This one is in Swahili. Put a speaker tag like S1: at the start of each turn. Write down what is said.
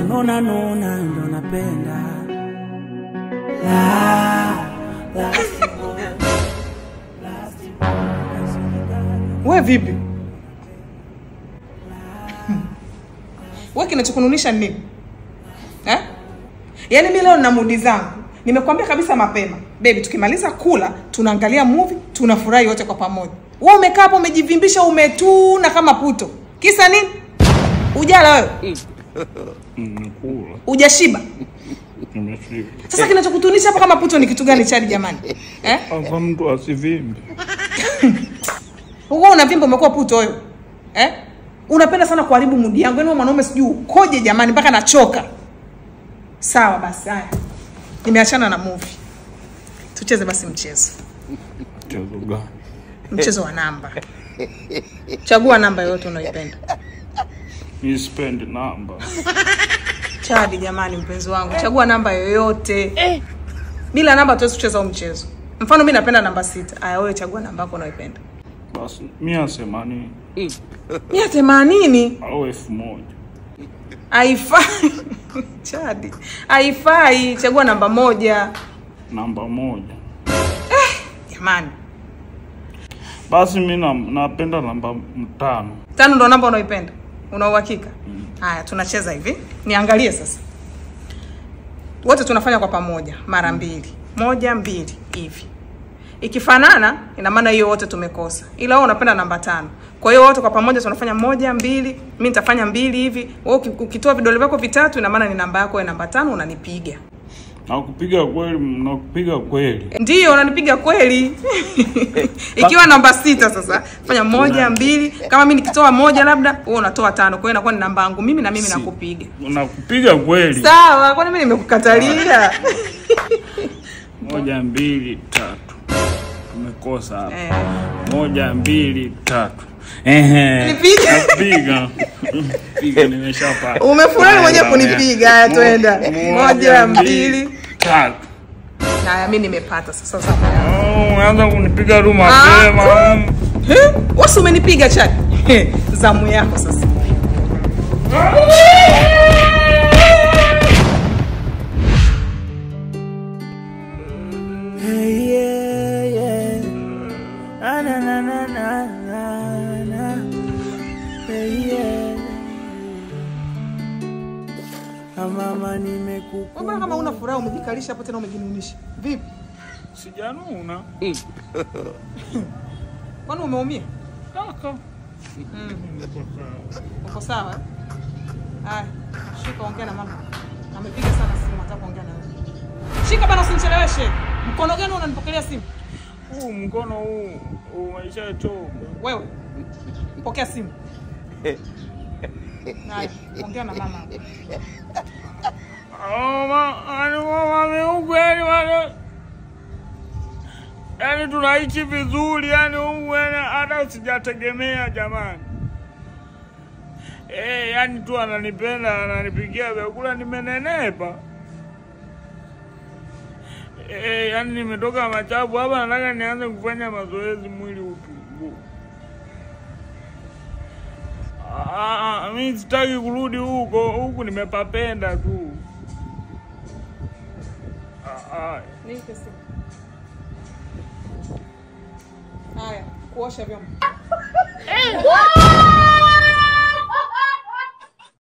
S1: Nona ndo napenda.
S2: Wewe vipi? Wewe kinachokununisha nini? Yaani mimi leo nina mood zangu. Nimekwambia kabisa mapema. Baby, tukimaliza kula, tunaangalia movie, tunafurahi wote kwa pamoja. Wewe umekaa hapo umejivimbisha umetuna kama puto. Kisa nini? Ujala wewe?
S1: Kula.
S2: Hujashiba?
S1: Nimeshiba.
S2: Sasa kinachokutunisha hapa kama puto ni kitu gani chali jamani?
S1: Kwa mtu asivimbe.
S2: Wewe unavimba umekuwa puto wewe. Unapenda sana kuharibu mood yangu. Yaani mwanaume sijui ukoje jamani mpaka nachoka. Sawa basi haya. Nimeachana na movie. Tucheze basi mchezo.
S1: Mchezo gani?
S2: Mchezo wa namba. Chagua namba yoyote unayoipenda.
S1: Mimi sipendi namba.
S2: Chadi jamani mpenzi wangu, chagua namba yoyote. Bila namba tuwezi kucheza huo mchezo. Mfano mimi napenda namba 6. Aya wewe chagua namba yako unayoipenda.
S1: Basi 180.
S2: 180
S1: au 1000.
S2: Haifai. Chadi. Haifai, chagua namba 1.
S1: Namba 1.
S2: Jamani.
S1: Basi mimi napenda namba 5.
S2: 5 ndo namba unayoipenda. Una uhakika? Haya, tunacheza hivi. Niangalie sasa. Wote tunafanya kwa pamoja mara 2. 1 2 hivi. Ikifanana ina maana hiyo wote tumekosa. Ila wewe unapenda namba 5. Kwa hiyo wote kwa pamoja tunafanya 1 2, mimi nitafanya 2 hivi. Wewe ukitoa vidole vyako vitatu ina maana ni namba yako ya namba 5 unanipiga.
S1: Nakupiga kweli, nakupiga kweli.
S2: Ndio unanipiga kweli. Ikiwa namba 6 sasa, fanya 1 2, kama mimi nikitoa 1 labda, wewe unatoa 5. Kwa hiyo inakuwa ni namba yangu mimi na mimi nakupiga.
S1: Unakupiga kweli.
S2: Sawa, kwani mimi nimekukatalia?
S1: 1 2 3. Tumekosa hapa. 1 2 3.
S2: Nipiga.
S1: Piga nimeshapata.
S2: Umefurahi mwenyewe kunipiga, twenda. 1 2
S1: 3.
S2: Haya mimi nimepata sasa.
S1: Unaanza kunipiga ruma mapema.
S2: Wewe umenipiga chaki. Zamu yako sasa.
S1: Mama nimekupa.
S2: Mbona kama una furaha umejikalisha hapo tena umejinunisha? Vipi?
S1: Sijanuna.
S2: Kwani umeumia?
S1: Kaka.
S2: Uko sawa? Haya, shika ongea na mama. Amepiga sana simu nataka kuongea na wewe. Shika bana usinicheleweshe. Mkono gani unanipokelea simu?
S1: Huu mkono huu umeshachoka.
S2: Wewe. Pokea simu. Haya, ongea na mama.
S1: Yani tunaishi vizuri yani hata sijategemea jamani. Yani tu ananipenda, ananipigia vyakula nimenenepa. Yani nimetoka machafu hapa nataka nianze kufanya mazoezi mwili upungue. Mimi sitaki kurudi huku nimepapenda tu.
S2: Nipe simu. Haya, kuosha vyombo.